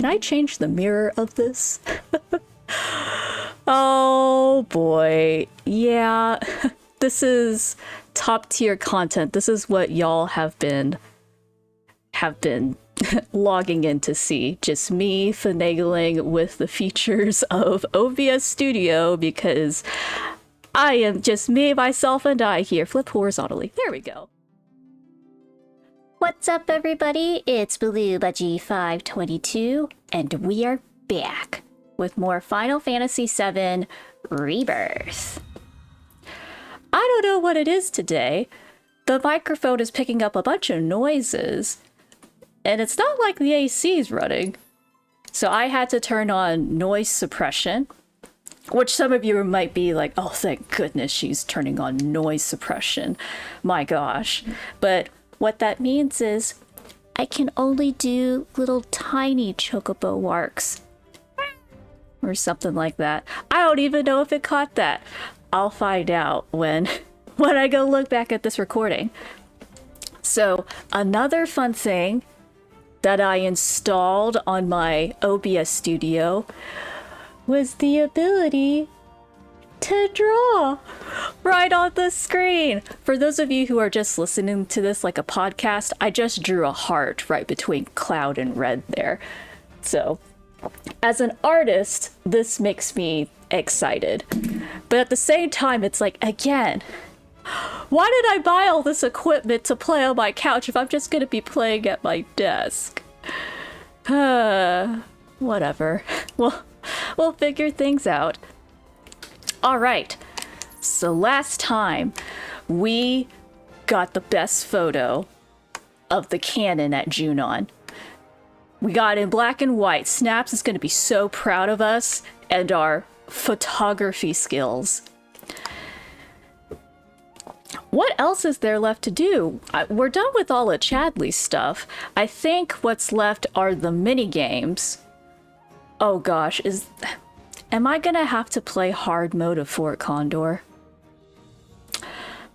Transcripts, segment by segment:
Can I change the mirror of this? Oh boy. Yeah. This is top tier content. This is what y'all have been logging in to see. Just me finagling with the features of OBS Studio because I am just me, myself, and I here. Flip horizontally. There we go. What's up, everybody? It's Blue Budgie 522, and we are back with more Final Fantasy VII Rebirth. I don't know what it is today. The microphone is picking up a bunch of noises, and it's not like the AC is running. So I had to turn on noise suppression, which some of you might be like, oh, thank goodness she's turning on noise suppression. My gosh. But what that means is I can only do little tiny chocobo warks. Or something like that. I don't even know if it caught that. I'll find out when I go look back at this recording. So another fun thing that I installed on my OBS Studio was the ability to draw right on the screen. For those of you who are just listening to this like a podcast, I just drew a heart right between cloud and red there. So as an artist, this makes me excited. But at the same time, it's like, again, why did I buy all this equipment to play on my couch if I'm just gonna be playing at my desk? Whatever. We'll figure things out. All right. So last time, we got the best photo of the cannon at Junon. We got it in black and white. Snaps is going to be so proud of us and our photography skills. What else is there left to do? We're done with all of Chadley's stuff. I think what's left are the mini games. Oh gosh, am I gonna have to play hard mode of Fort Condor?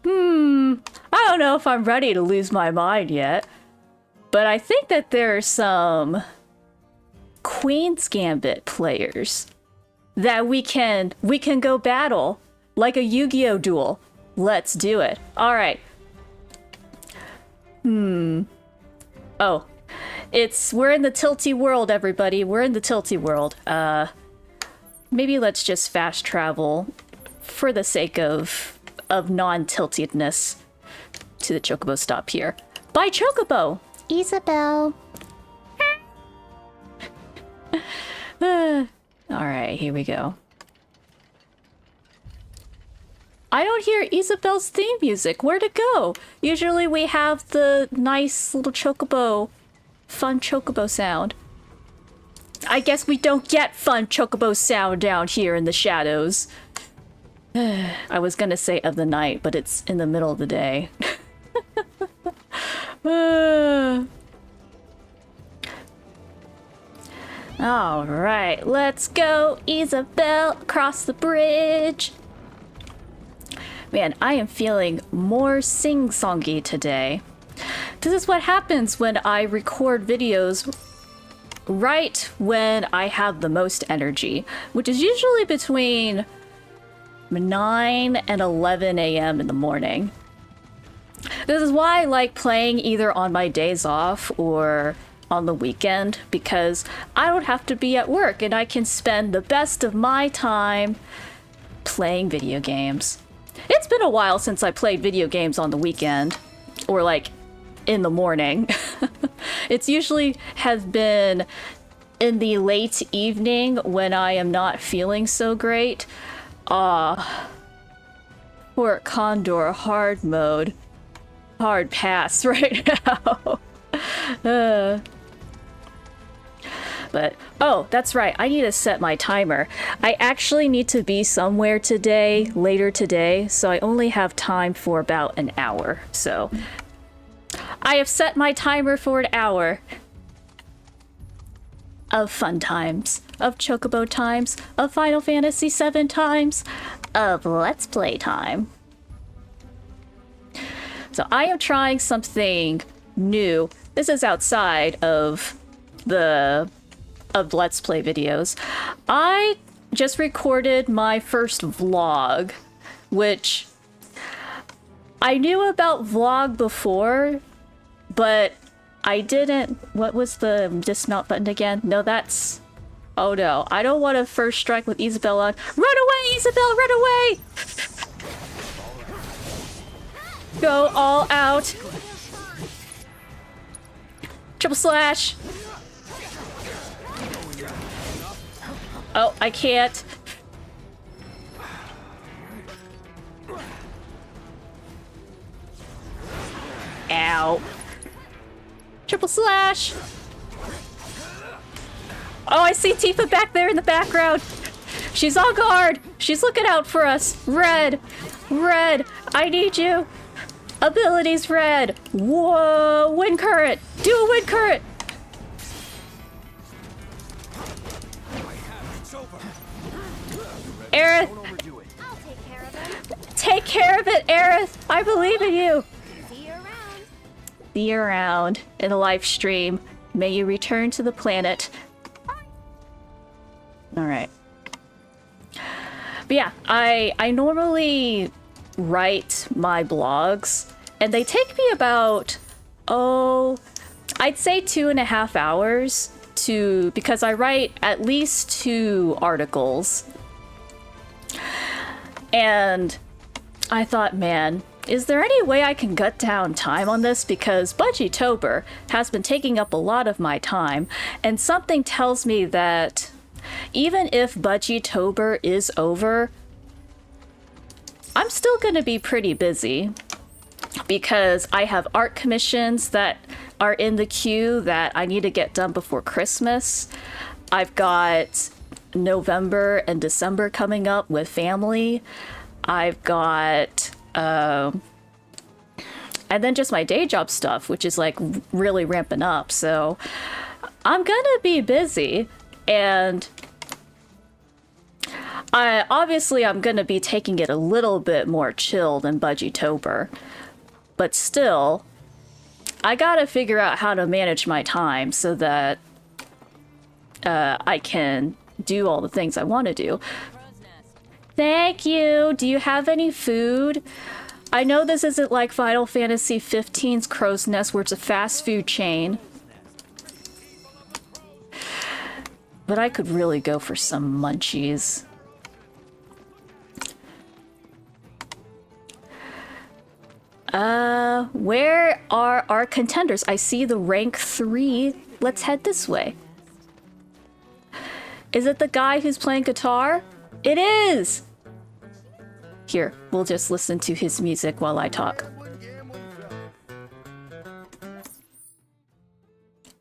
I don't know if I'm ready to lose my mind yet. But I think that there are some Queen's Gambit players that we can go battle like a Yu-Gi-Oh duel. Let's do it. All right. Oh, we're in the tilty world, everybody. We're in the tilty world. Maybe let's just fast travel for the sake of non-tiltedness to the Chocobo stop here. Bye, Chocobo. Isabel. All right, here we go. I don't hear Isabel's theme music. Where'd it go? Usually we have the nice little chocobo, fun chocobo sound. I guess we don't get fun chocobo sound down here in the shadows. I was gonna say of the night, but it's in the middle of the day. All right, let's go, Isabel, across the bridge. Man, I am feeling more sing-songy today. This is what happens when I record videos right when I have the most energy, which is usually between 9 and 11 a.m. in the morning. This is why I like playing either on my days off or on the weekend, because I don't have to be at work and I can spend the best of my time playing video games. It's been a while since I played video games on the weekend, or like in the morning. It's usually has been in the late evening when I am not feeling so great. Fort Condor hard mode. Hard pass right now. But, oh, that's right. I need to set my timer. I actually need to be somewhere today, later today, so I only have time for about an hour. So, I have set my timer for an hour of fun times, of Chocobo times, of Final Fantasy VII times, of Let's Play time. So I am trying something new. This is outside of the of Let's Play videos. I just recorded my first vlog, which I knew about vlog before, but I didn't... What was the dismount button again? No, that's... Oh no, I don't want to first strike with Isabelle on. Run away, Isabelle, run away! Go all out. Triple slash. Oh, I can't. Ow. Triple slash. Oh, I see Tifa back there in the background. She's on guard. She's looking out for us. Red. Red. I need you. Abilities red. Whoa. Wind current. Do a wind current. Aerith. Take care of it, Aerith. I believe in you. See you around in a live stream. May you return to the planet. All right. But yeah, I normally write my blogs, and they take me about, I'd say 2.5 hours because I write at least 2 articles. And I thought, man, is there any way I can cut down time on this? Because Budgie-tober has been taking up a lot of my time, and something tells me that even if Budgie-tober is over, I'm still going to be pretty busy because I have art commissions that are in the queue that I need to get done before Christmas. I've got November and December coming up with family. I've got and then just my day job stuff, which is like really ramping up. So I'm gonna be busy, and I'm gonna be taking it a little bit more chill than Budgie-tober, but still I gotta figure out how to manage my time so that I can do all the things I want to do. Thank you. Do you have any food? I know this isn't like Final Fantasy 15's Crow's Nest, where it's a fast food chain, but I could really go for some munchies. Where are our contenders? I see the rank 3. Let's head this way. Is it the guy who's playing guitar? It is! Here, we'll just listen to his music while I talk.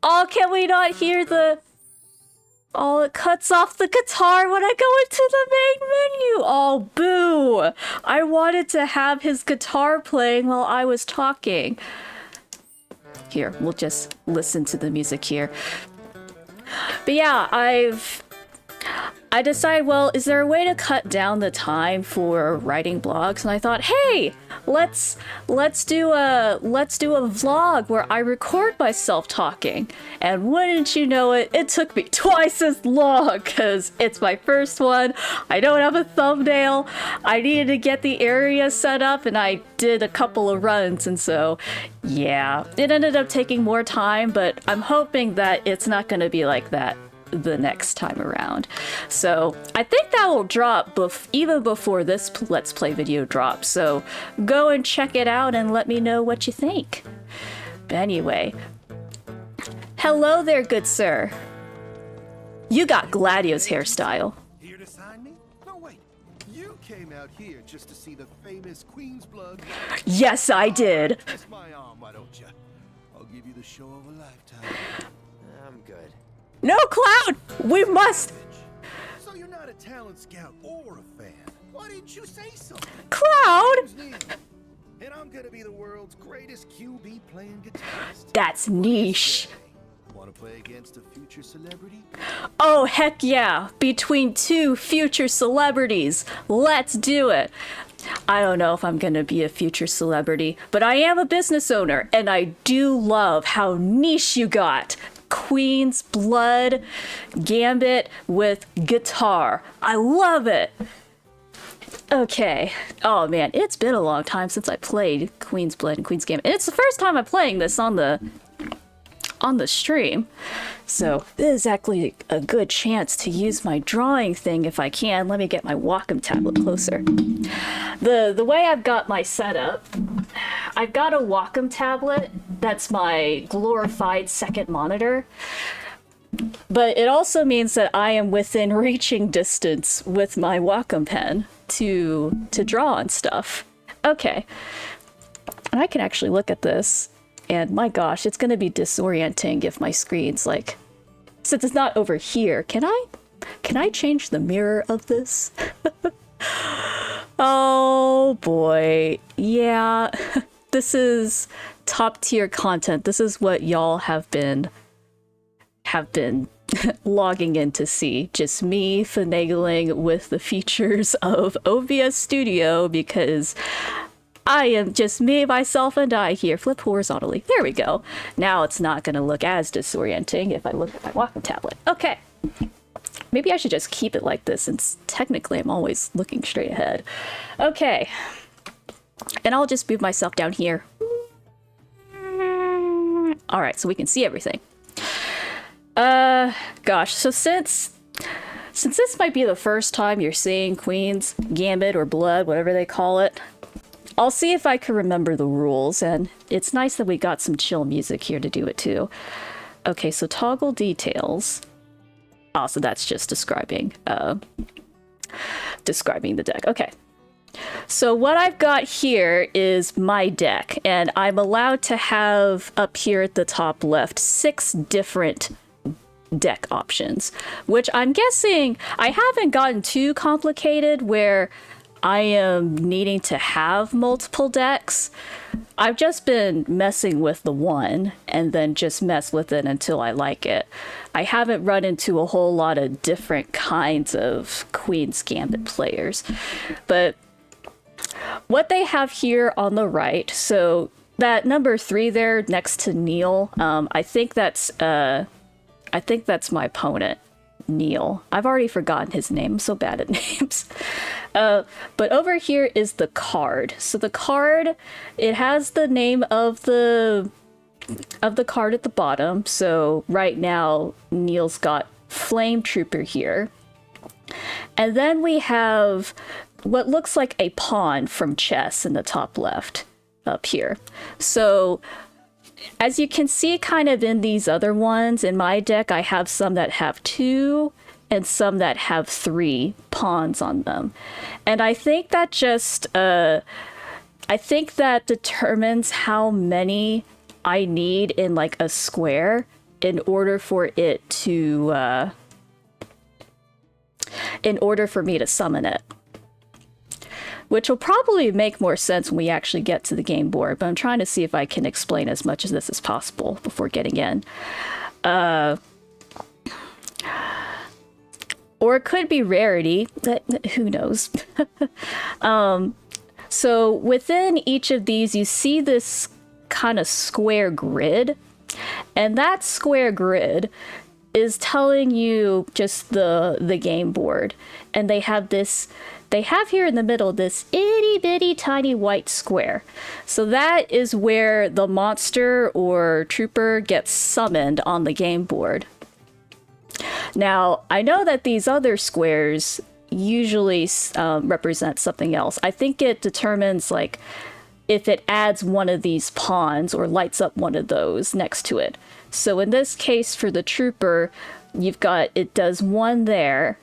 Oh, can we not hear the... Oh, it cuts off the guitar when I go into the main menu! Oh, boo! I wanted to have his guitar playing while I was talking. Here, we'll just listen to the music here. But yeah, I decided, well, is there a way to cut down the time for writing blogs? And I thought, hey, let's do a vlog where I record myself talking. And wouldn't you know it, it took me twice as long because it's my first one. I don't have a thumbnail. I needed to get the area set up, and I did a couple of runs, and so yeah, it ended up taking more time, but I'm hoping that it's not going to be like that the next time around. So I think that will drop even before this Let's Play video drops, so go and check it out and let me know what you think. But anyway, hello there, good sir. You got Gladio's hairstyle. Here to sign me? No, wait. You came out here just to see the famous Queen's blood. Yes, I did. Kiss my arm, why don't you? I'll give you the show of a lifetime. I'm good. No, Cloud! We must! So you're not a talent scout or a fan. Why didn't you say so? Cloud! And I'm gonna be the world's greatest QB playing guitarist. That's niche. Want to play against a future celebrity? Oh, heck yeah. Between 2 future celebrities. Let's do it. I don't know if I'm gonna be a future celebrity, but I am a business owner, and I do love how niche you got. Queen's Blood Gambit with guitar. I love it. Okay. Oh man, it's been a long time since I played Queen's Blood and Queen's Gambit. And it's the first time I'm playing this on the stream. So this is actually a good chance to use my drawing thing if I can. Let me get my Wacom tablet closer. The way I've got my setup, I've got a Wacom tablet that's my glorified second monitor. But it also means that I am within reaching distance with my Wacom pen to draw on stuff. Okay. And I can actually look at this, and my gosh, it's going to be disorienting if my screen's like, since it's not over here. Can I change the mirror of this? Oh boy. Yeah. This is top tier content. This is what y'all have been logging in to see. Just me finagling with the features of OBS Studio because I am just me, myself, and I here. Flip horizontally. There we go. Now it's not going to look as disorienting if I look at my Wacom tablet. Okay. Maybe I should just keep it like this since technically I'm always looking straight ahead. Okay. And I'll just move myself down here. All right, so we can see everything. Gosh, so since this might be the first time you're seeing Queen's Gambit or Blood, whatever they call it, I'll see if I can remember the rules, and it's nice that we got some chill music here to do it too. Okay, so toggle details. Oh, so that's just describing the deck. Okay. So what I've got here is my deck, and I'm allowed to have up here at the top left 6 different deck options, which I'm guessing I haven't gotten too complicated where I am needing to have multiple decks. I've just been messing with the one and then just mess with it until I like it. I haven't run into a whole lot of different kinds of Queen's Gambit players, but what they have here on the right, so that number 3 there next to Neil, I think that's my opponent, Neil. I've already forgotten his name. I'm so bad at names. But over here is the card. So the card, it has the name of the card at the bottom. So right now, Neil's got Flame Trooper here. And then we have what looks like a pawn from chess in the top left up here. So as you can see kind of in these other ones, in my deck, I have some that have 2 and some that have 3 pawns on them. And I think that just, I think that determines how many I need in like a square in order for it to, in order for me to summon it. Which will probably make more sense when we actually get to the game board, but I'm trying to see if I can explain as much of this as possible before getting in. Or it could be rarity, who knows. So within each of these, you see this kind of square grid, and that square grid is telling you just the game board, and they have here in the middle this itty bitty tiny white square. So that is where the monster or trooper gets summoned on the game board. Now, I know that these other squares usually represent something else. I think it determines like if it adds one of these pawns or lights up one of those next to it. So in this case for the trooper, you've got, it does one there,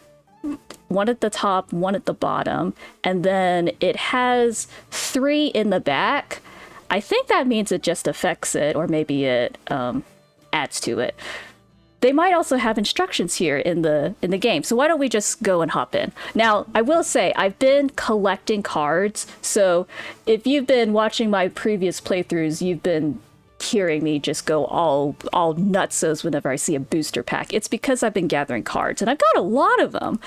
one at the top, one at the bottom, and then it has 3 in the back. I think that means it just affects it, or maybe it adds to it. They might also have instructions here in the game, so why don't we just go and hop in. Now, I will say, I've been collecting cards, so if you've been watching my previous playthroughs, you've been hearing me just go all nutsos whenever I see a booster pack. It's because I've been gathering cards, and I've got a lot of them.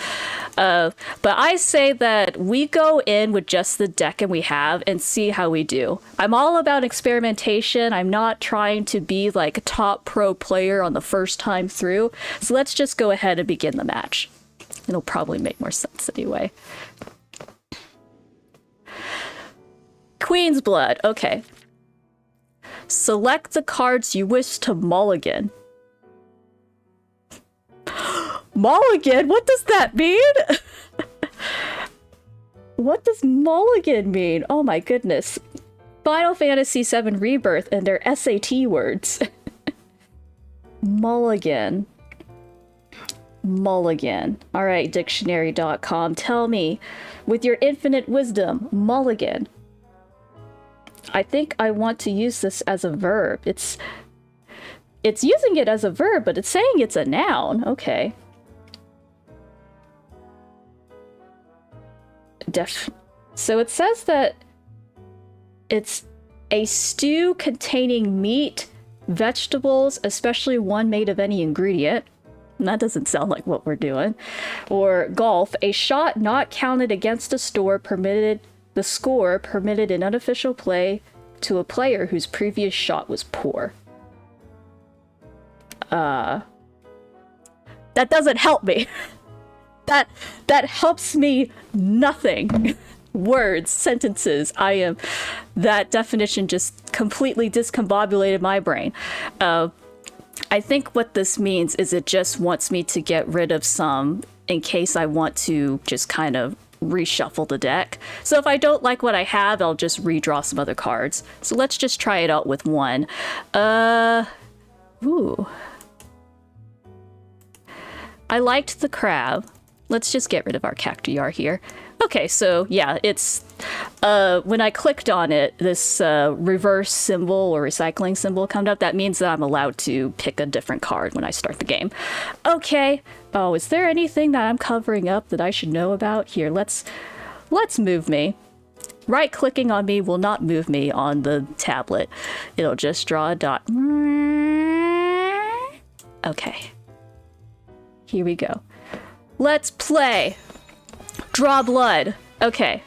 But I say that we go in with just the deck and we have and see how we do. I'm all about experimentation. I'm not trying to be like a top pro player on the first time through. So let's just go ahead and begin the match. It'll probably make more sense anyway. Queen's Blood. Okay. Select the cards you wish to mulligan. Mulligan? What does that mean? What does mulligan mean? Oh my goodness. Final Fantasy VII Rebirth and their SAT words. Mulligan. Mulligan. Alright, dictionary.com. Tell me, with your infinite wisdom, mulligan. I think I want to use this as a verb. It's using it as a verb, but it's saying it's a noun. Okay. So it says that it's a stew containing meat, vegetables, especially one made of any ingredient. And that doesn't sound like what we're doing. Or golf, a shot not counted against a score permitted in unofficial play to a player whose previous shot was poor. That doesn't help me. That helps me nothing. Words, sentences, that definition just completely discombobulated my brain. I think what this means is it just wants me to get rid of some in case I want to just kind of reshuffle the deck. So if I don't like what I have, I'll just redraw some other cards. So let's just try it out with one. Ooh. I liked the crab. Let's just get rid of our Cactuar here. Okay, so yeah, it's when I clicked on it, this reverse symbol or recycling symbol comes up. That means that I'm allowed to pick a different card when I start the game. Okay. Oh, is there anything that I'm covering up that I should know about? Here, let's move me. Right-clicking on me will not move me on the tablet. It'll just draw a dot. Okay. Here we go. Let's play. Draw blood. Okay.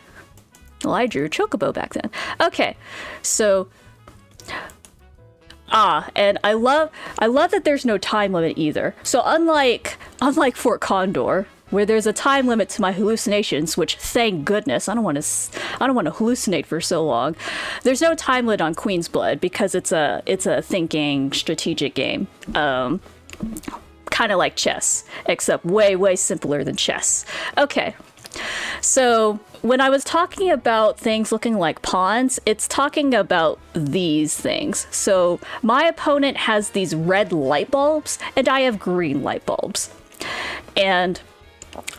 Well, I drew a chocobo back then. Okay. So and I love that there's no time limit either. So unlike Fort Condor, where there's a time limit to my hallucinations, which thank goodness, I don't want to hallucinate for so long. There's no time limit on Queen's Blood because it's a thinking strategic game. Kind of like chess, except way simpler than chess. Okay. So when I was talking about things looking like pawns, it's talking about these things. So my opponent has these red light bulbs and I have green light bulbs. And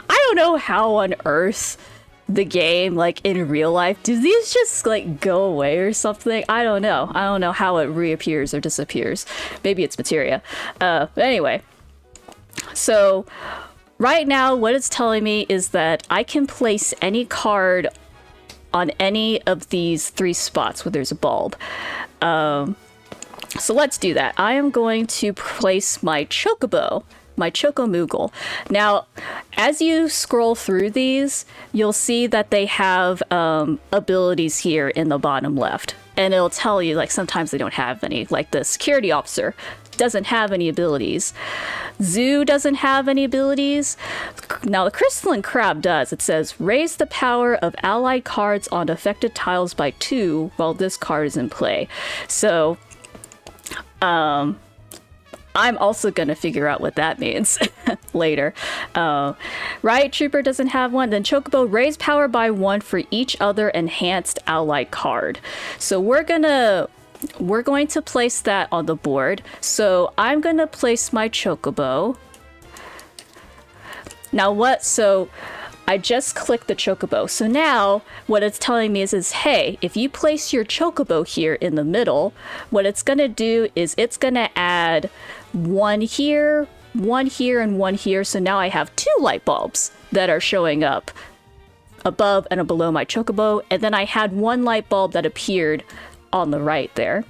I don't know how on earth the game, like in real life, do these just like go away or something? I don't know. I don't know how it reappears or disappears. Maybe it's materia. But anyway, so right now, what it's telling me is that I can place any card on any of these three spots where there's a bulb. So let's do that. I am going to place my Chocobo, my Chocomoogle. Now, as you scroll through these, you'll see that they have abilities here in the bottom left. And it'll tell you, like, sometimes they don't have any. Like the security officer doesn't have any abilities. Zoo doesn't have any abilities. Now the crystalline crab does. It says raise the power of allied cards on affected tiles by 2 while this card is in play. So I'm also gonna figure out what that means later. Riot Trooper doesn't have one. Then Chocobo, raise power by 1 for each other enhanced allied card. So we're going to place that on the board. So I'm going to place my Chocobo. Now so I just clicked the Chocobo. So now what it's telling me is hey, if you place your Chocobo here in the middle, what it's going to do is it's going to add 1 here, 1 here, and 1 here. So now I have 2 light bulbs that are showing up above and below my Chocobo. And then I had 1 light bulb that appeared on the right there.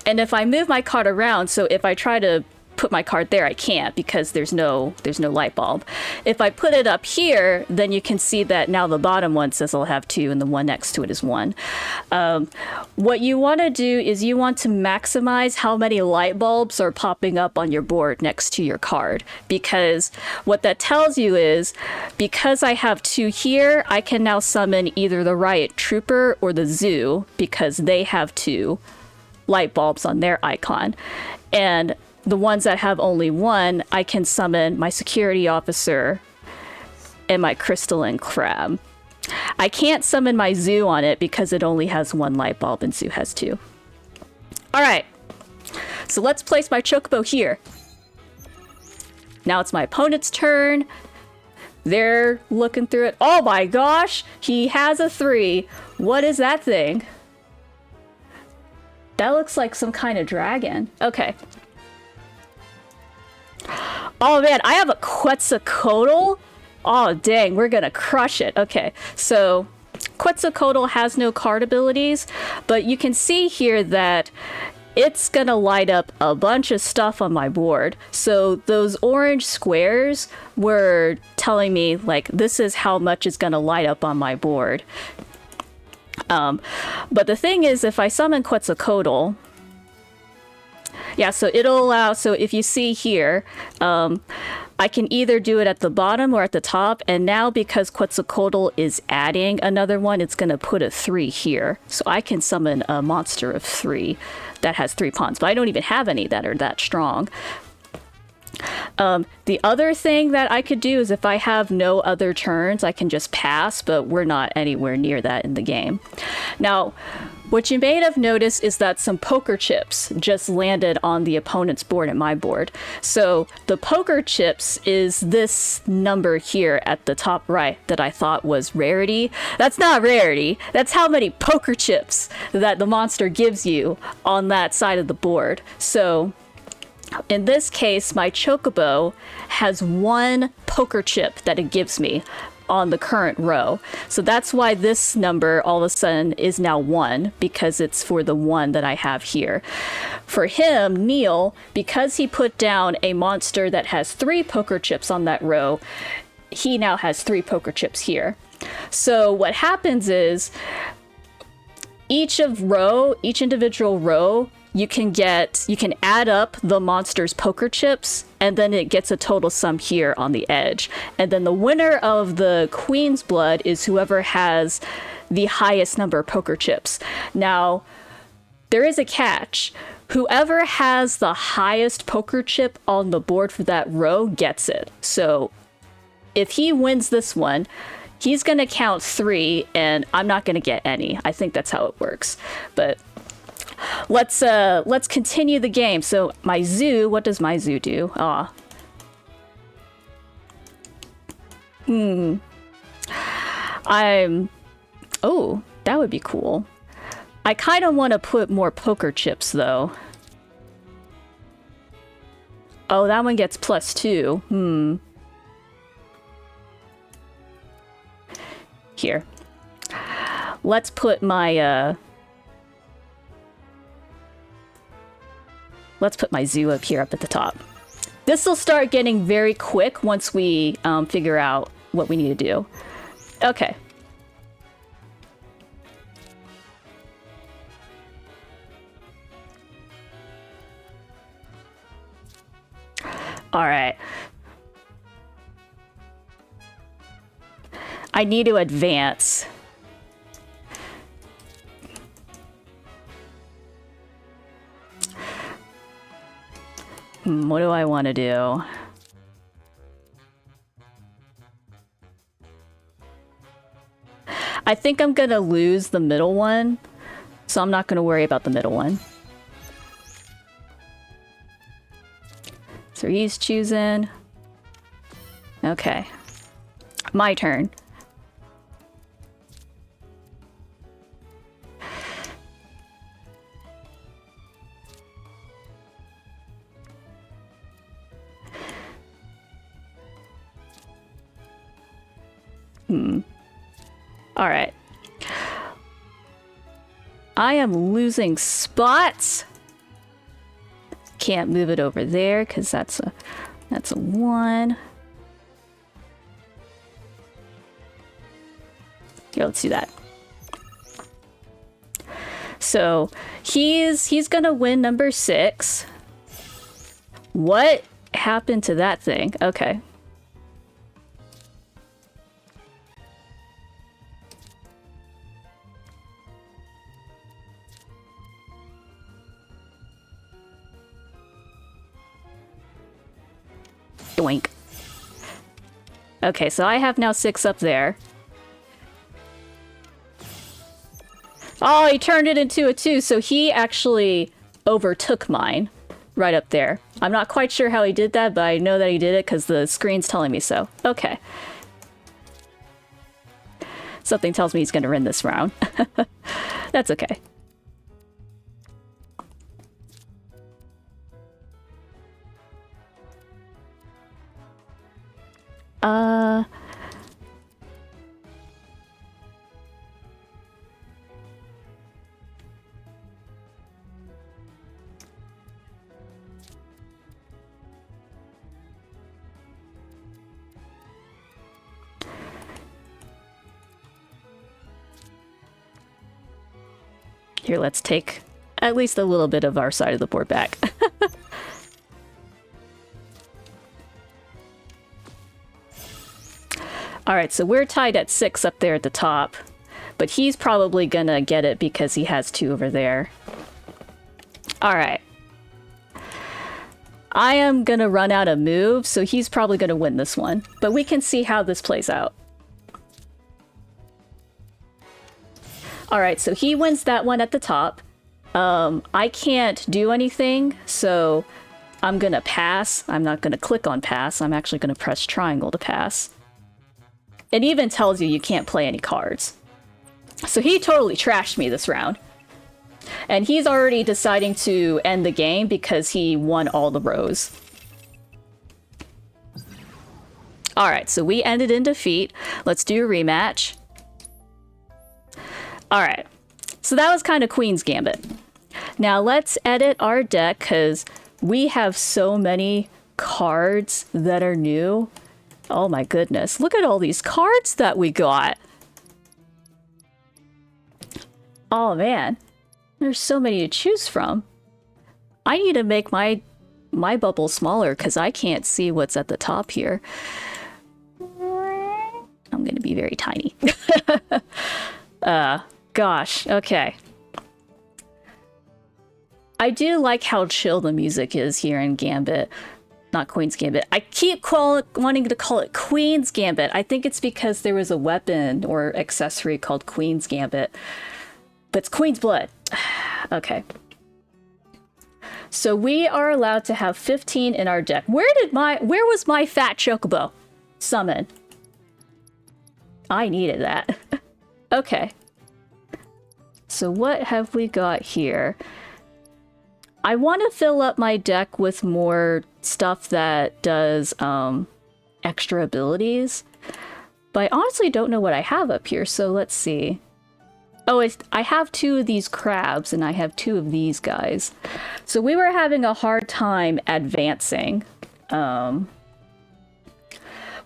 And if I move my card around, so if I try to put my card there, I can't because there's no light bulb. If I put it up here, then you can see that now the bottom one says I'll have 2 and the one next to it is 1. What you want to do is you want to maximize how many light bulbs are popping up on your board next to your card, because what that tells you is because I have 2 here, I can now summon either the Riot Trooper or the Zoo because they have 2 light bulbs on their icon. And the ones that have only 1, I can summon my Security Officer and my Crystalline Crab. I can't summon my Zoo on it because it only has 1 light bulb and Zoo has 2. All right, so let's place my Chocobo here. Now it's my opponent's turn. They're looking through it. Oh my gosh, he has a 3. What is that thing? That looks like some kind of dragon. Okay. Oh man, I have a Quetzalcoatl. Oh dang, we're gonna crush it. Okay, so Quetzalcoatl has no card abilities, but you can see here that it's gonna light up a bunch of stuff on my board. So those orange squares were telling me like this is how much is gonna light up on my board. But the thing is, if I summon Quetzalcoatl, yeah, so it'll allow, so if you see here, I can either do it at the bottom or at the top, and now because Quetzalcoatl is adding another one, it's going to put a 3 here. So I can summon a monster of 3 that has 3 pawns, but I don't even have any that are that strong. The other thing that I could do is if I have no other turns, I can just pass, but we're not anywhere near that in the game. Now, what you may have noticed is that some poker chips just landed on the opponent's board and my board. So the poker chips is this number here at the top right that I thought was rarity. That's not rarity. That's how many poker chips that the monster gives you on that side of the board. So in this case, my Chocobo has 1 poker chip that it gives me on the current row. So that's why this number all of a sudden is now 1, because it's for the 1 that I have here. For him, Neil, because he put down a monster that has 3 poker chips on that row, he now has 3 poker chips here. So what happens is each individual row, you can add up the monster's poker chips, and then it gets a total sum here on the edge. And then the winner of the Queen's Blood is whoever has the highest number of poker chips. Now, there is a catch. Whoever has the highest poker chip on the board for that row gets it. So if he wins this one, he's going to count 3, and I'm not going to get any. I think that's how it works. But let's continue the game. So my Zoo, what does my Zoo do? Oh, that would be cool. I kind of want to put more poker chips though. Oh, that one gets +2. Here. Let's put my Zoo up here up at the top. This will start getting very quick once we figure out what we need to do. Okay. All right. I need to advance. What do I want to do? I think I'm going to lose the middle one, so I'm not going to worry about the middle one. So he's choosing. Okay. My turn. All right. I am losing spots. can't move it over there because that's a 1. Here, let's do that. So he's gonna win number 6. What happened to that thing? Okay. Doink. Okay, so I have now 6 up there. Oh, he turned it into a 2, so he actually overtook mine right up there. I'm not quite sure how he did that, but I know that he did it because the screen's telling me so. Okay. Something tells me he's going to win this round. That's okay. Here, let's take at least a little bit of our side of the board back. Alright, so we're tied at 6 up there at the top. But he's probably gonna get it because he has 2 over there. Alright. I am gonna run out of moves, so he's probably gonna win this one. But we can see how this plays out. Alright, so he wins that one at the top. I can't do anything, so I'm gonna pass. I'm not gonna click on pass. I'm actually gonna press triangle to pass. It even tells you can't play any cards. So he totally trashed me this round. And he's already deciding to end the game because he won all the rows. Alright, so we ended in defeat. Let's do a rematch. Alright, so that was kind of Queen's Gambit. Now let's edit our deck because we have so many cards that are new. Oh my goodness, look at all these cards that we got. Oh man, there's so many to choose from. I need to make my bubble smaller because I can't see what's at the top here. I'm gonna be very tiny. Gosh, okay. I do like how chill the music is here in Gambit. Not Queen's Gambit. I keep wanting to call it Queen's Gambit. I think it's because there was a weapon or accessory called Queen's Gambit. But it's Queen's Blood. Okay. So we are allowed to have 15 in our deck. Where was my fat chocobo summon? I needed that. Okay. So what have we got here? I want to fill up my deck with more stuff that does extra abilities. But I honestly don't know what I have up here, so let's see. Oh, I have 2 of these crabs and I have 2 of these guys. So we were having a hard time advancing.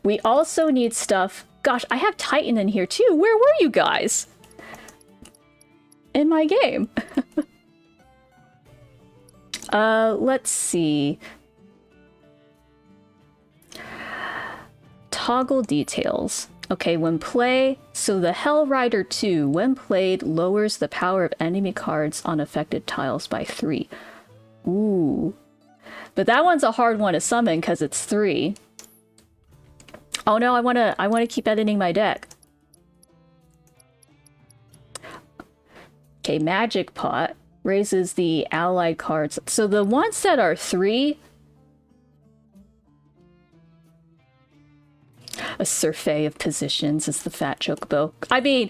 We also need stuff. Gosh, I have Titan in here too. Where were you guys? In my game. Let's see. Toggle details. Okay, when play, so the Hell Rider 2, when played, lowers the power of enemy cards on affected tiles by 3. Ooh. But that one's a hard one to summon because it's 3. Oh no, I wanna keep editing my deck. Okay, Magic Pot raises the allied cards. So the ones that are 3... A survey of positions is the fat chocobo. I mean,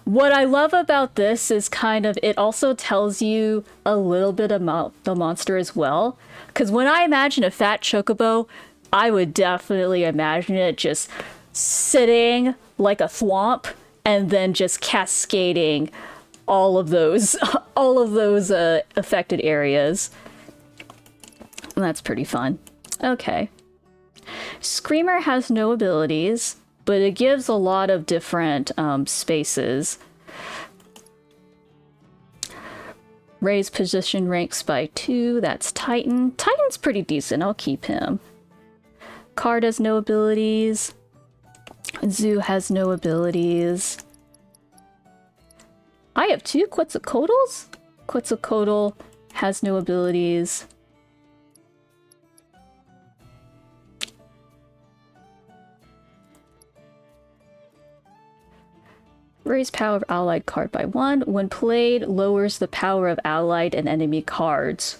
what I love about this is kind of, it also tells you a little bit about the monster as well. Because when I imagine a fat chocobo, I would definitely imagine it just sitting like a thwomp and then just cascading all of those affected areas. That's pretty fun. Okay. Screamer has no abilities, but it gives a lot of different spaces. Raise position ranks by 2. That's Titan. Titan's pretty decent. I'll keep him. Card has no abilities. Zoo has no abilities. I have 2 Quetzalcoatls? Quetzalcoatl has no abilities. Raise power of allied card by 1. When played, lowers the power of allied and enemy cards.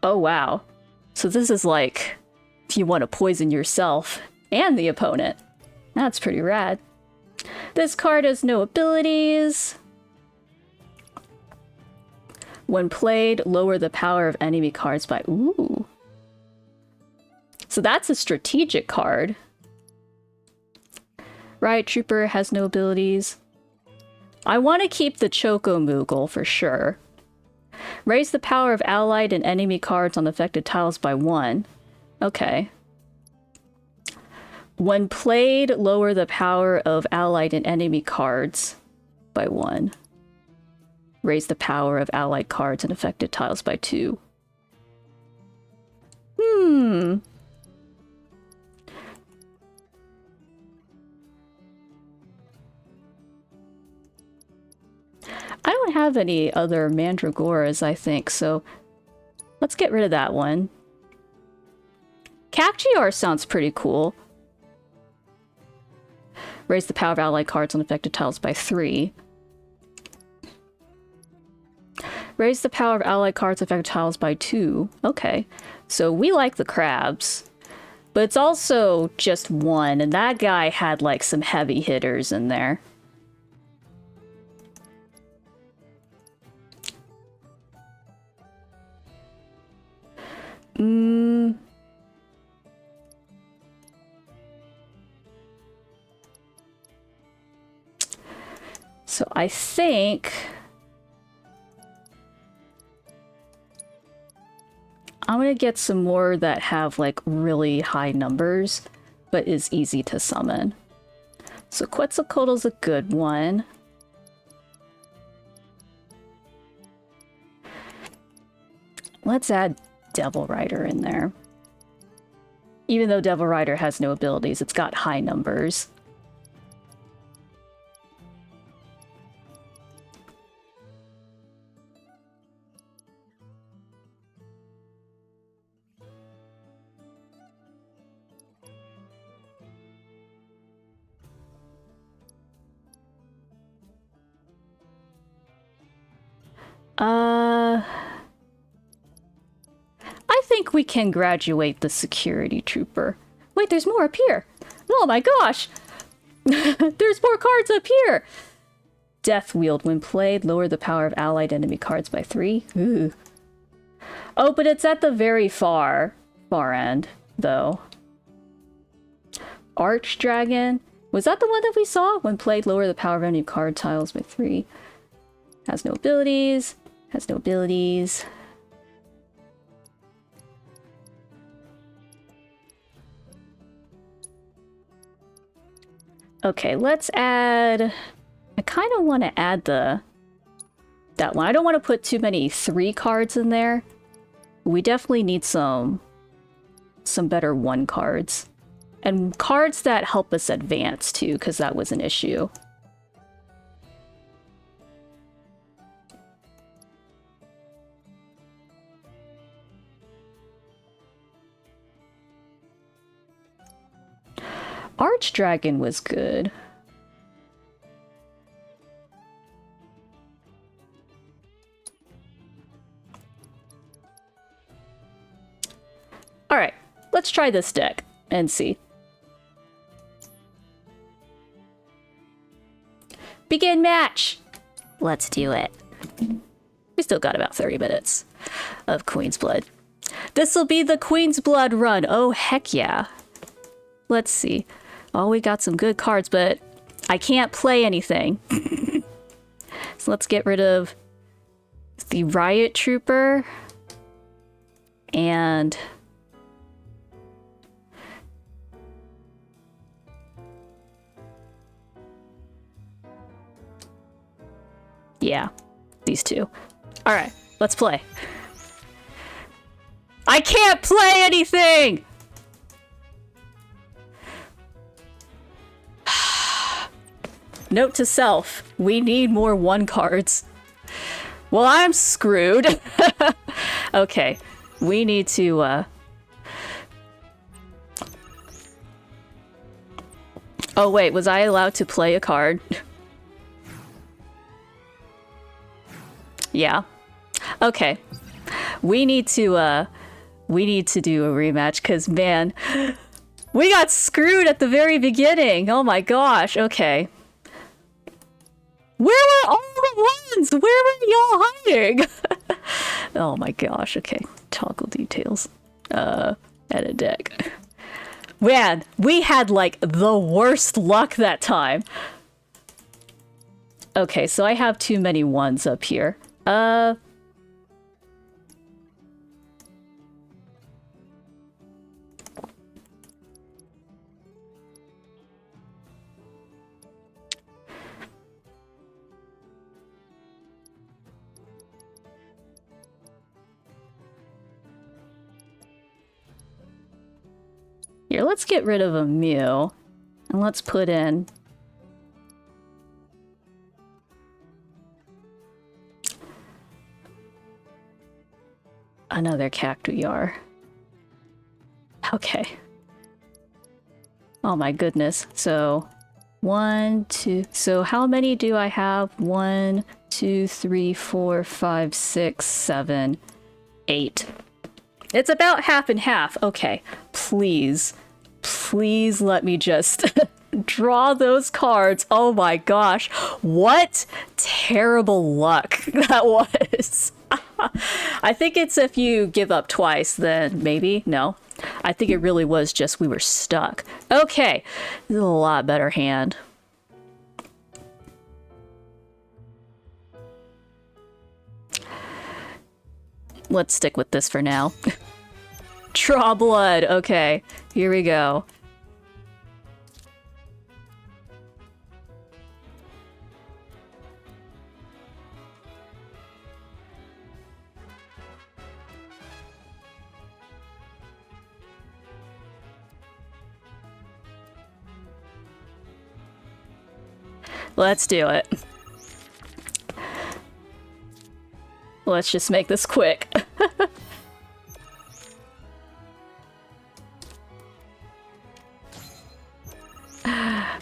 Oh wow. So this is like if you want to poison yourself and the opponent. That's pretty rad. This card has no abilities. When played, lower the power of enemy cards by... Ooh. So that's a strategic card. Riot Trooper has no abilities. I want to keep the Choco Moogle for sure. Raise the power of allied and enemy cards on affected tiles by 1. Okay. When played, lower the power of allied and enemy cards by 1. Raise the power of allied cards and affected tiles by 2. I don't have any other Mandragoras, I think, so let's get rid of that one. Cactuar sounds pretty cool. Raise the power of allied cards on affected tiles by 3. Raise the power of allied cards on affected tiles by 2. Okay, so we like the crabs. But it's also just 1, and that guy had like some heavy hitters in there. So I think I'm gonna get some more that have like really high numbers, but is easy to summon. So Quetzalcoatl's a good one. Let's add Devil Rider in there. Even though Devil Rider has no abilities, it's got high numbers. I think we can graduate the security trooper. Wait, there's more up here. Oh my gosh! There's more cards up here! Death Wield. When played, lower the power of allied enemy cards by 3. Ooh. Oh, but it's at the very far end, though. Archdragon. Was that the one that we saw? When played, lower the power of enemy card tiles by 3. Has no abilities. Has no abilities. Okay, let's add... I kind of want to add that one. I don't want to put too many 3 cards in there. We definitely need some better 1 cards. And cards that help us advance, too, because that was an issue. Archdragon was good. Alright, let's try this deck and see. Begin match! Let's do it. We still got about 30 minutes of Queen's Blood. This'll be the Queen's Blood run. Oh, heck yeah. Let's see. Oh, we got some good cards, but I can't play anything. So let's get rid of the Riot Trooper and yeah, these two. All right, let's play. I can't play anything! Note to self, we need more 1 cards. Well, I'm screwed. Okay, we need to, Oh wait, was I allowed to play a card? Yeah. Okay. We need to do a rematch, because, man, we got screwed at the very beginning. Oh my gosh, okay. Where were all the ones? Where were y'all hiding? Oh my gosh, okay. Toggle details. Edit deck. Man, we had, like, the worst luck that time. Okay, so I have too many 1s up here. Here, let's get rid of a Mew, and let's put in another Cactuar. Okay. Oh my goodness. So, 1, 2... So how many do I have? 1, 2, 3, 4, 5, 6, 7, 8. It's about half and half. Okay. Please. Please let me just draw those cards. Oh my gosh. What terrible luck that was. I think it's if you give up twice, then maybe. No. I think it really was just we were stuck. Okay. This is a lot better hand. Let's stick with this for now. Draw blood. Okay, here we go. Let's do it. Let's just make this quick.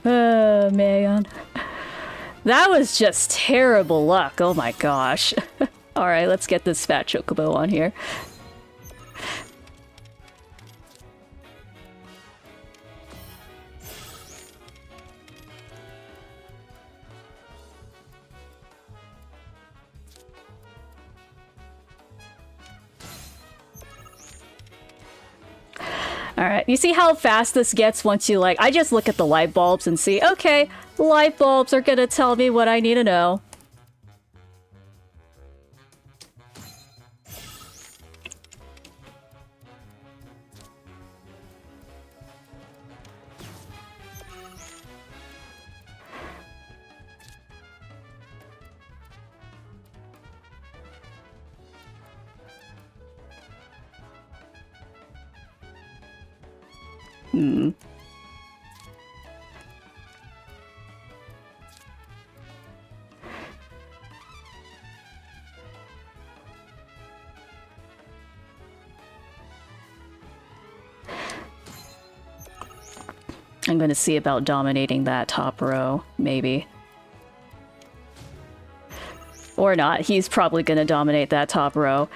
Oh, man. That was just terrible luck. Oh my gosh. Alright, let's get this fat chocobo on here. Alright, you see how fast this gets once you, like, I just look at the light bulbs and see, okay, light bulbs are gonna tell me what I need to know. I'm going to see about dominating that top row, maybe. Or not. He's probably going to dominate that top row.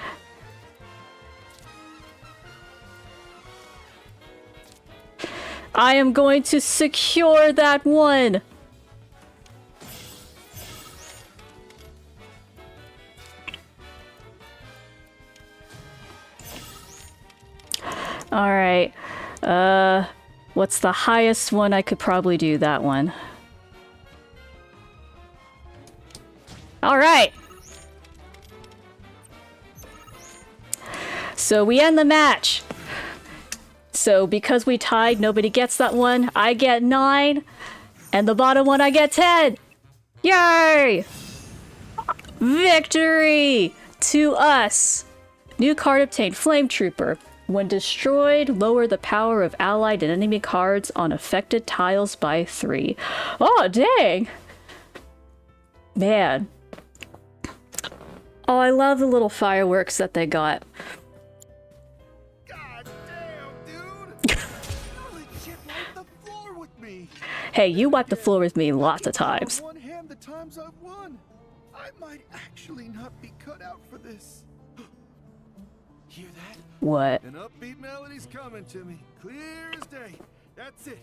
I am going to secure that one! Alright. What's the highest one I could probably do? That one. Alright! So we end the match. So because we tied, nobody gets that one. I get 9. And the bottom one, I get 10. Yay! Victory to us. New card obtained, Flame Trooper. When destroyed, lower the power of allied and enemy cards on affected tiles by 3. Oh, dang. Man. Oh, I love the little fireworks that they got. God damn, dude! You legit wiped the floor with me. Hey, you wiped the floor with me lots of times. On one hand, the times I've won, I might actually not be cut out for this. Hear that? What? An upbeat melody's coming to me, clear as day. That's it.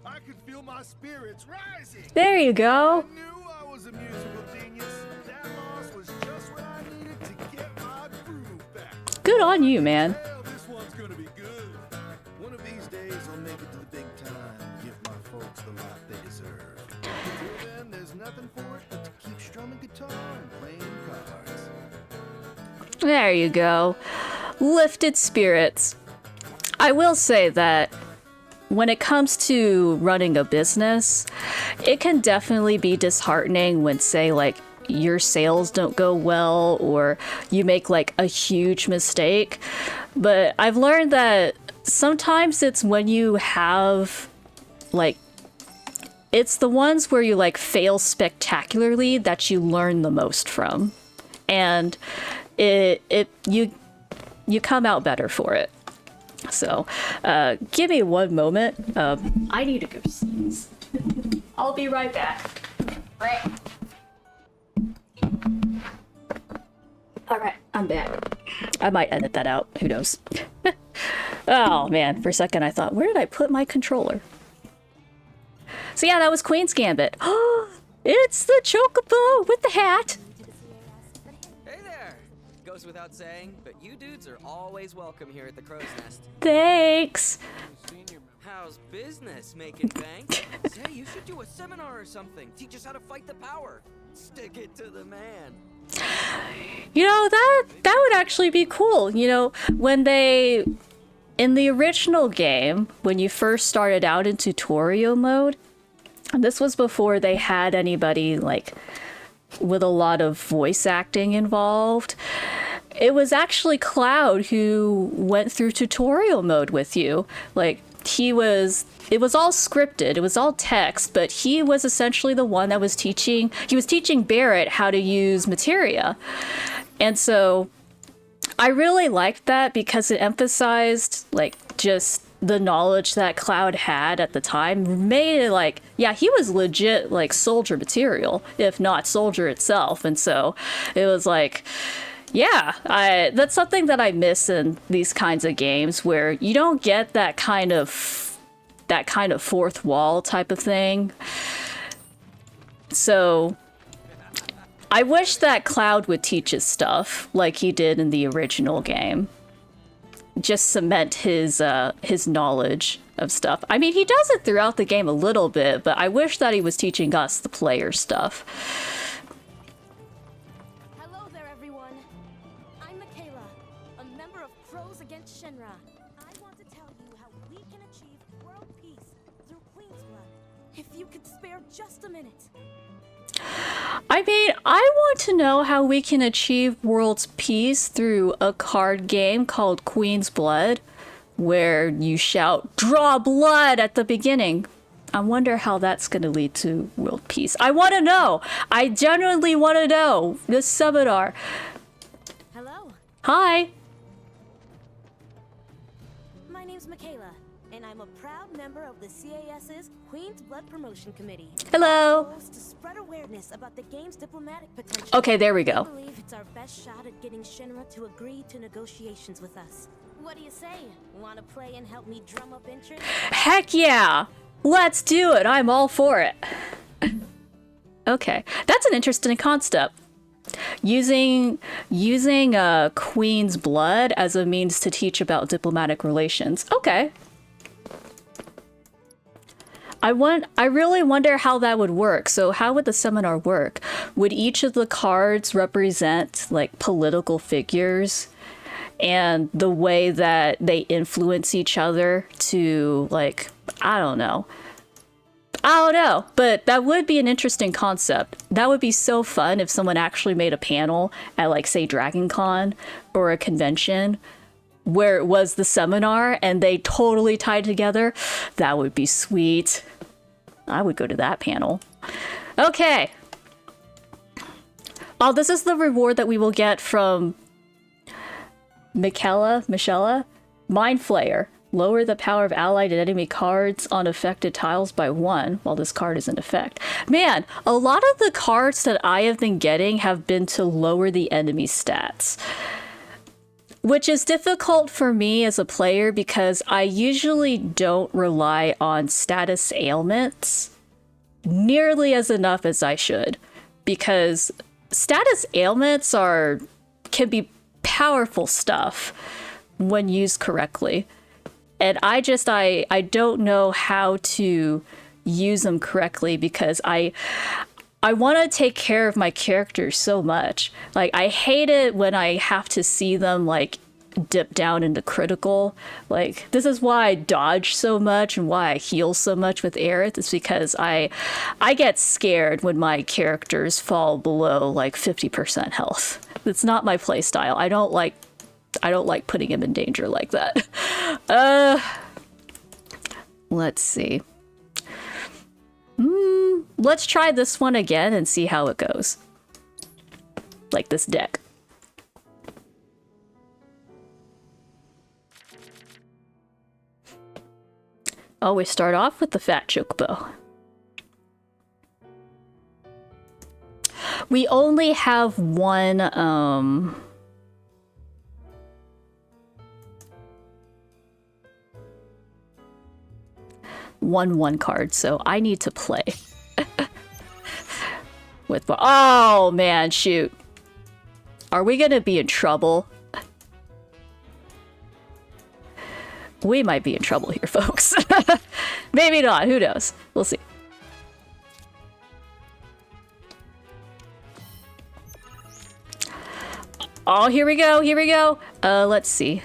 I could feel my spirits rising. There you go. I knew I was a musical genius. That loss was just what I needed to get my groove back. Good on you, man. Hell, this one's gonna be good. One of these days, I'll make it to the big time and give my folks the life they deserve. Until then, there's nothing for it but to keep strumming guitar and playing cards. There you go. Lifted spirits. I will say that when it comes to running a business, it can definitely be disheartening when, say, like, your sales don't go well or you make like a huge mistake. But I've learned that sometimes it's when you have like, it's the ones where you like fail spectacularly that you learn the most from. And you come out better for it. So, give me one moment. I need to go sneeze. I'll be right back. Alright, I'm back. I might edit that out. Who knows? Oh, man. For a second, I thought, where did I put my controller? So yeah, that was Queen's Gambit. Oh, it's the Chocobo with the hat. Hey there! Goes without saying, but you dudes are always welcome here at the Crow's Nest. Thanks. How's business? Making bank? Say, you should do a seminar or something. Teach us how to fight the power. Stick it to the man. You know, that would actually be cool. You know, when they, in the original game, when you first started out in tutorial mode, this was before they had anybody like with a lot of voice acting involved. It was actually Cloud who went through tutorial mode with you. Like, it was all scripted, it was all text, but he was essentially the one that was teaching Barrett how to use materia. And so I really liked that because it emphasized like just the knowledge that Cloud had at the time, made it like, yeah, he was legit like soldier material, if not soldier itself. And so it was like, yeah, that's something that I miss in these kinds of games where you don't get that kind of fourth wall type of thing. So I wish that Cloud would teach his stuff like he did in the original game. Just cement his knowledge of stuff. I mean, he does it throughout the game a little bit, but I wish that he was teaching us, the player, stuff. Hello there, everyone. I'm Michaela, a member of Crows Against Shinra. I want to tell you how we can achieve world peace through Queen's Blood. If you could spare just a minute. I mean, I want to know how we can achieve world peace through a card game called Queen's Blood, where you shout, "Draw blood" at the beginning. I wonder how that's going to lead to world peace. I want to know. I genuinely want to know. This seminar. Hello, Hi. my name's Michaela, and I'm a proud member of the CAS's Queen's Blood Promotion Committee. Hello. Our goal is to spread awareness about the game's diplomatic potential. Okay, there we I go. believe it's our best shot at getting Shinra to agree to negotiations with us. What do you say? Want to play and help me drum up interest? Heck yeah. Let's do it. I'm all for it. Okay, that's an interesting concept. Using Queen's Blood as a means to teach about diplomatic relations. Okay. I really wonder how that would work. So how would the seminar work? Would each of the cards represent like political figures? and the way that they influence each other to, like, I don't know, but that would be an interesting concept. That would be so fun if someone actually made a panel at, like, say, Dragon Con or a convention where it was the seminar and they totally tied together. That would be sweet. I would go to that panel. Okay. Oh, this is the reward that we will get from Michela? Mind Flayer. Lower the power of allied and enemy cards on affected tiles by 1 while this card is in effect. Man, a lot of the cards that I have been getting have been to lower the enemy stats, which is difficult for me as a player because I usually don't rely on status ailments nearly as enough as I should, because status ailments can be powerful stuff when used correctly. And I don't know how to use them correctly because I want to take care of my characters so much. Like, I hate it when I have to see them, like, dip down into critical. Like, this is why I dodge so much and why I heal so much with Aerith. It's because I get scared when my characters fall below, like, 50% health. It's not my play style. I don't like putting him in danger like that. Let's see. Let's try this one again and see how it goes. Like this deck. Oh, we start off with the Fat Chocobo. We only have one, 1/1 card, so I need to play. With, oh man, shoot. Are we gonna be in trouble? We might be in trouble here, folks. Maybe not, who knows? We'll see. Oh, here we go, here we go. Let's see.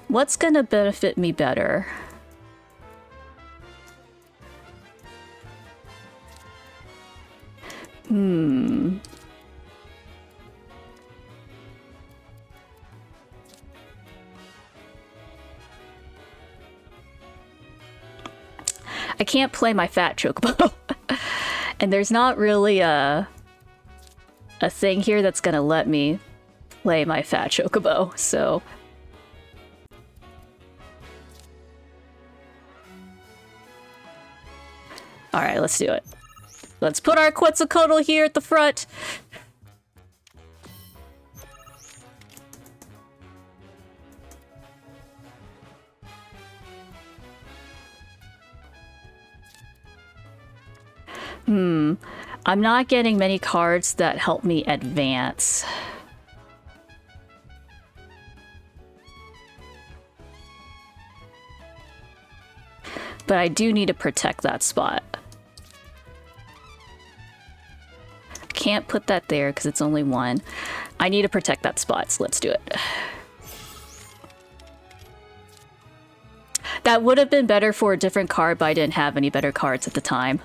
What's gonna benefit me better? I can't play my Fat Chocobo. And there's not really a thing here that's gonna let me play my Fat Chocobo, so... Alright, let's do it. Let's put our Quetzalcoatl here at the front. I'm not getting many cards that help me advance. But I do need to protect that spot. Can't put that there because it's only one. I need to protect that spot, so let's do it. That would have been better for a different card, but I didn't have any better cards at the time.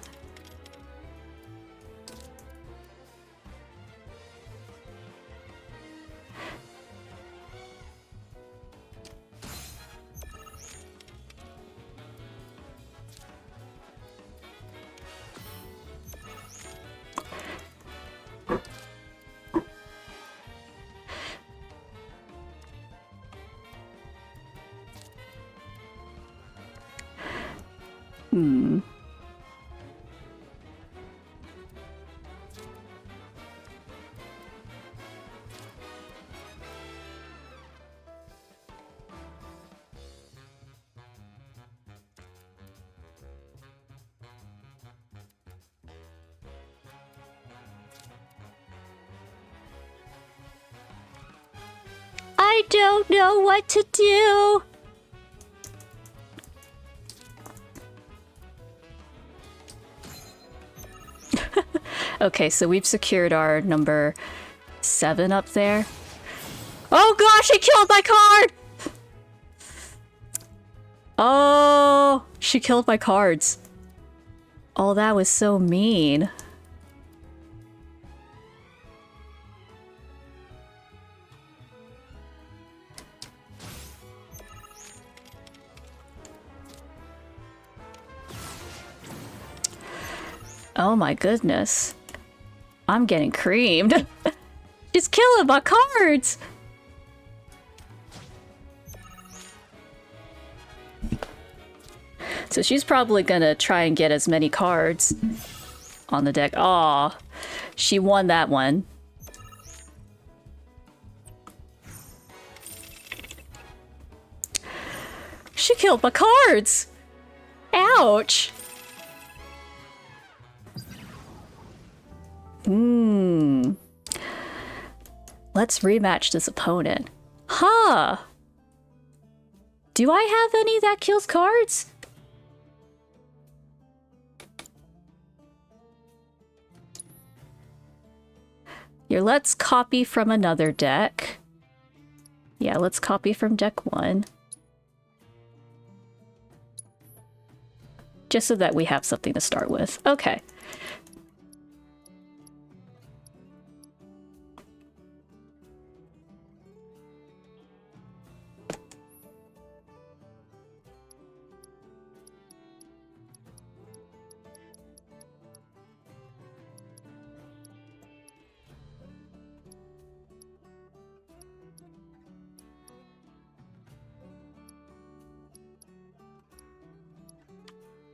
I don't know what to do. Okay, so we've secured our number 7 up there. Oh gosh, she killed my card! Oh, she killed my cards. Oh, that was so mean. Oh my goodness. I'm getting creamed. She's killing my cards! So she's probably gonna try and get as many cards on the deck. Aw, she won that one. She killed my cards! Ouch! Let's rematch this opponent. Huh! Do I have any that kills cards? Here, let's copy from another deck. Yeah, let's copy from deck 1. Just so that we have something to start with. Okay.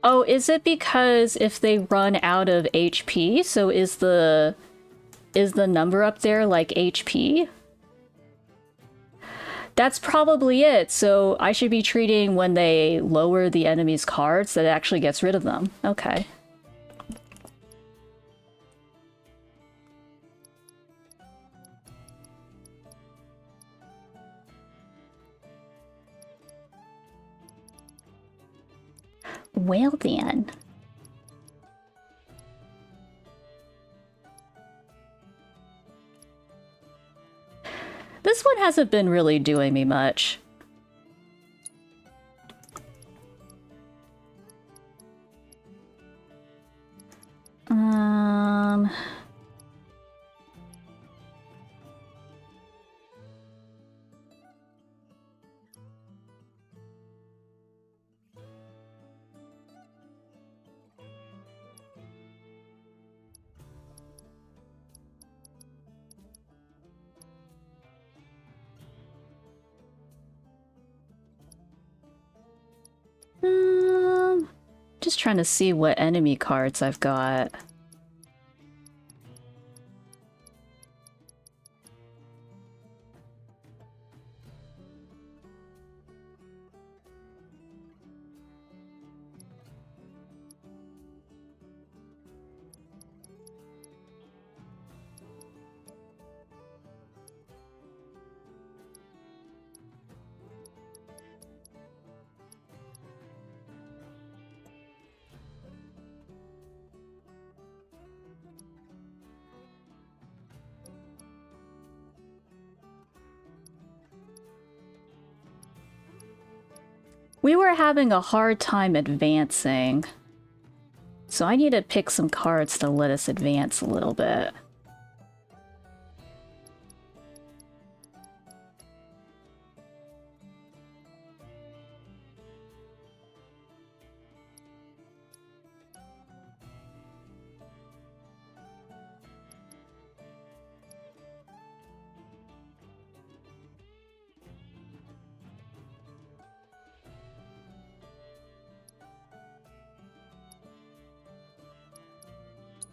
Oh, is it because if they run out of HP, so is the number up there like HP? That's probably it. So I should be treating when they lower the enemy's cards that it actually gets rid of them. Okay. Well then. This one hasn't been really doing me much. Just trying to see what enemy cards I've got. We were having a hard time advancing, so I need to pick some cards to let us advance a little bit.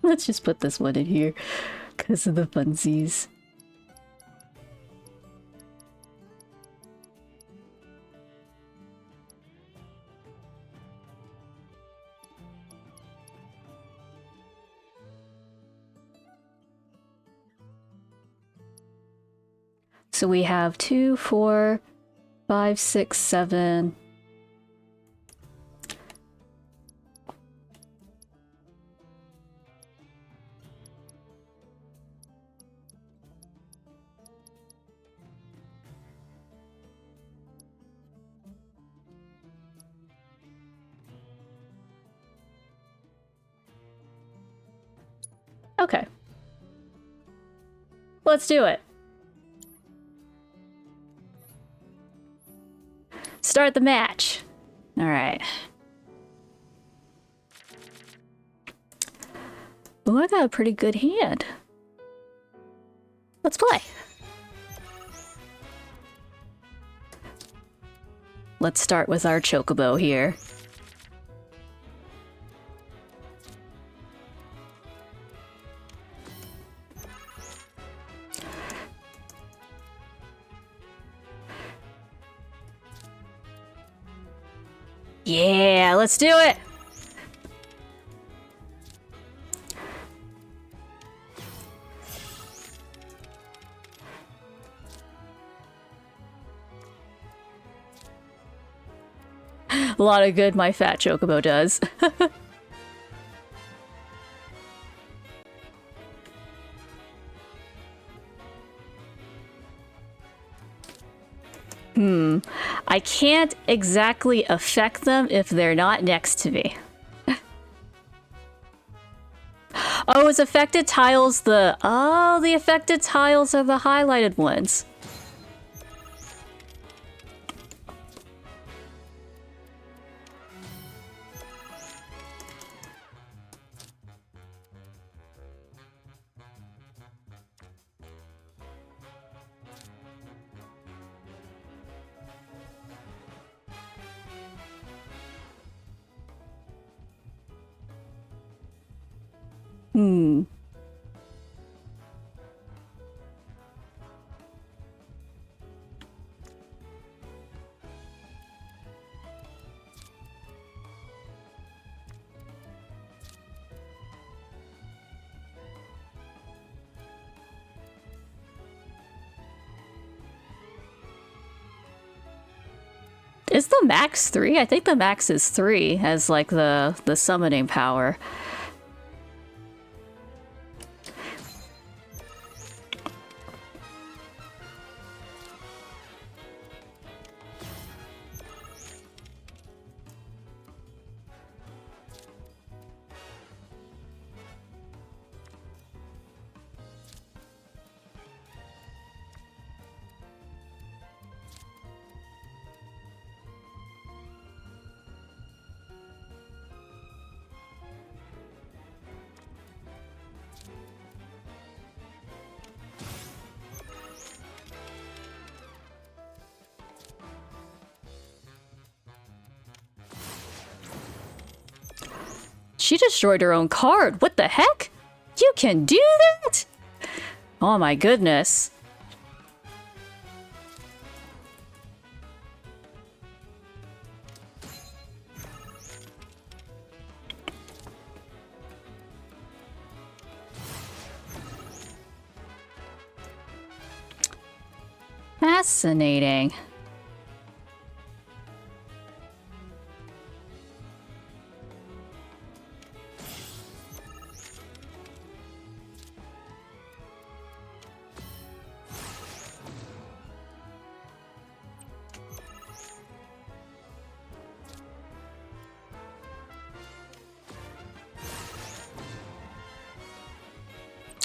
Let's just put this one in here because of the funsies. So we have 2, 4, 5, 6, 7. Okay. Let's do it. Start the match. All right. Ooh, I got a pretty good hand. Let's play. Let's start with our chocobo here. Yeah, let's do it! A lot of good my fat chocobo does. I can't exactly affect them if they're not next to me. Oh, is affected tiles the... Oh, the affected tiles are the highlighted ones. Is the max 3? I think the max is 3 as like the summoning power. She destroyed her own card. What the heck? You can do that? Oh my goodness. Fascinating.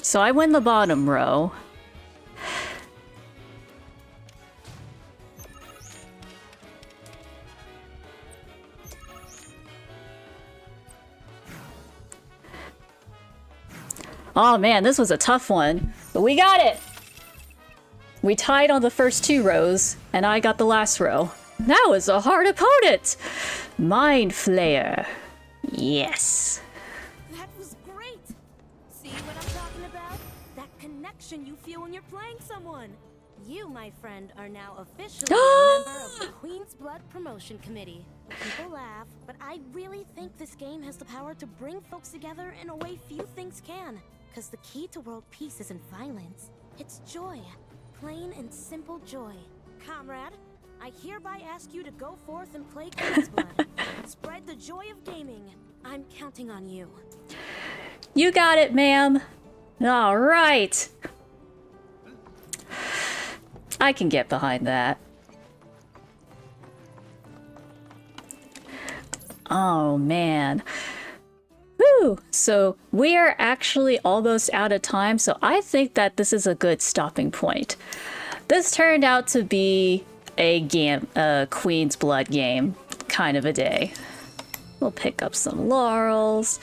So I win the bottom row. Oh man, this was a tough one, but we got it! We tied on the first 2 rows, and I got the last row. That was a hard opponent! Mind Flayer. Yes. That was great! See what I'm talking about? That connection you feel when you're playing someone. You, my friend, are now officially a member of the Queen's Blood Promotion Committee. People laugh, but I really think this game has the power to bring folks together in a way few things can. Because the key to world peace isn't violence, it's joy. Plain and simple joy. Comrade, I hereby ask you to go forth and play Queen's Blood. Spread the joy of gaming. I'm counting on you. You got it, ma'am. All right. I can get behind that. Oh, man. Whew! So we are actually almost out of time, so I think that this is a good stopping point. This turned out to be a Queen's Blood game kind of a day. We'll pick up some laurels,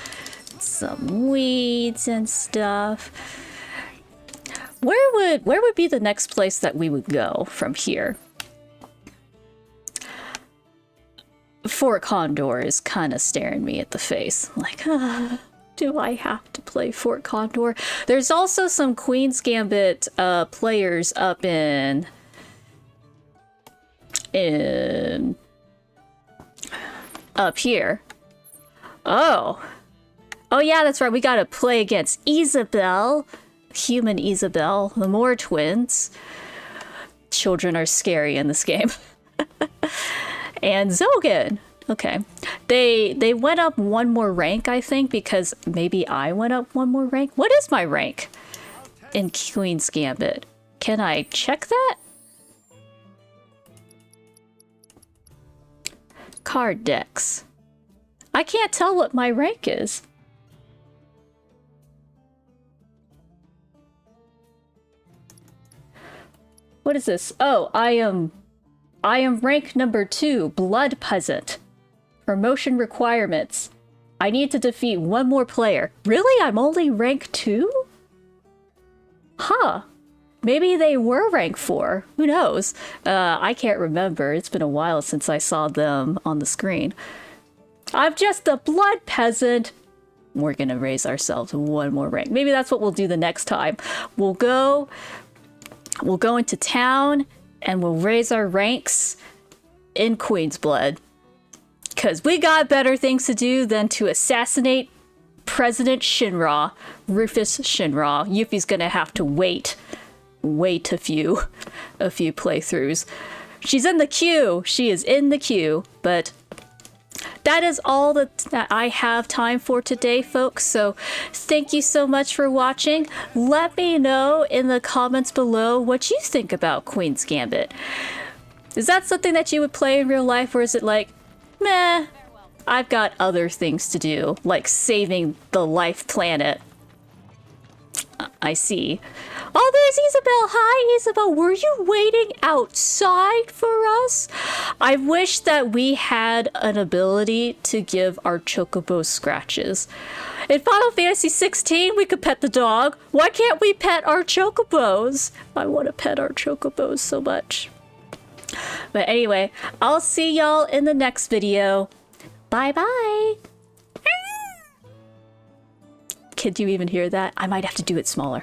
some weeds and stuff. Where would be the next place that we would go from here? Fort Condor is kind of staring me at the face. Like, do I have to play Fort Condor? There's also some Queen's Gambit players up in up here. Oh yeah, that's right. We gotta play against Isabel, human Isabel, the Moore twins. Children are scary in this game. And Zogan. Okay. They went up one more rank, I think, because maybe I went up one more rank. What is my rank in Queen's Gambit? Can I check that? Card decks. I can't tell what my rank is. What is this? Oh, I am rank number 2, Blood Peasant. Promotion requirements. I need to defeat one more player. Really? I'm only rank 2? Huh. Maybe they were rank 4. Who knows? I can't remember. It's been a while since I saw them on the screen. I'm just a Blood Peasant. We're gonna raise ourselves one more rank. Maybe that's what we'll do the next time. We'll go into town and we'll raise our ranks in Queen's Blood. Because we got better things to do than to assassinate President Shinra, Rufus Shinra. Yuffie's gonna have to wait a few playthroughs. She's in the queue. She is in the queue, but that is all that I have time for today, folks. So thank you so much for watching. Let me know in the comments below what you think about Queen's Gambit. Is that something that you would play in real life, or is it like, meh, I've got other things to do, like saving the life planet? I see. Oh, there's Isabel. Hi, Isabel. Were you waiting outside for us? I wish that we had an ability to give our chocobos scratches. In Final Fantasy 16, we could pet the dog. Why can't we pet our chocobos? I want to pet our chocobos so much. But anyway, I'll see y'all in the next video. Bye-bye. Could you even hear that? I might have to do it smaller.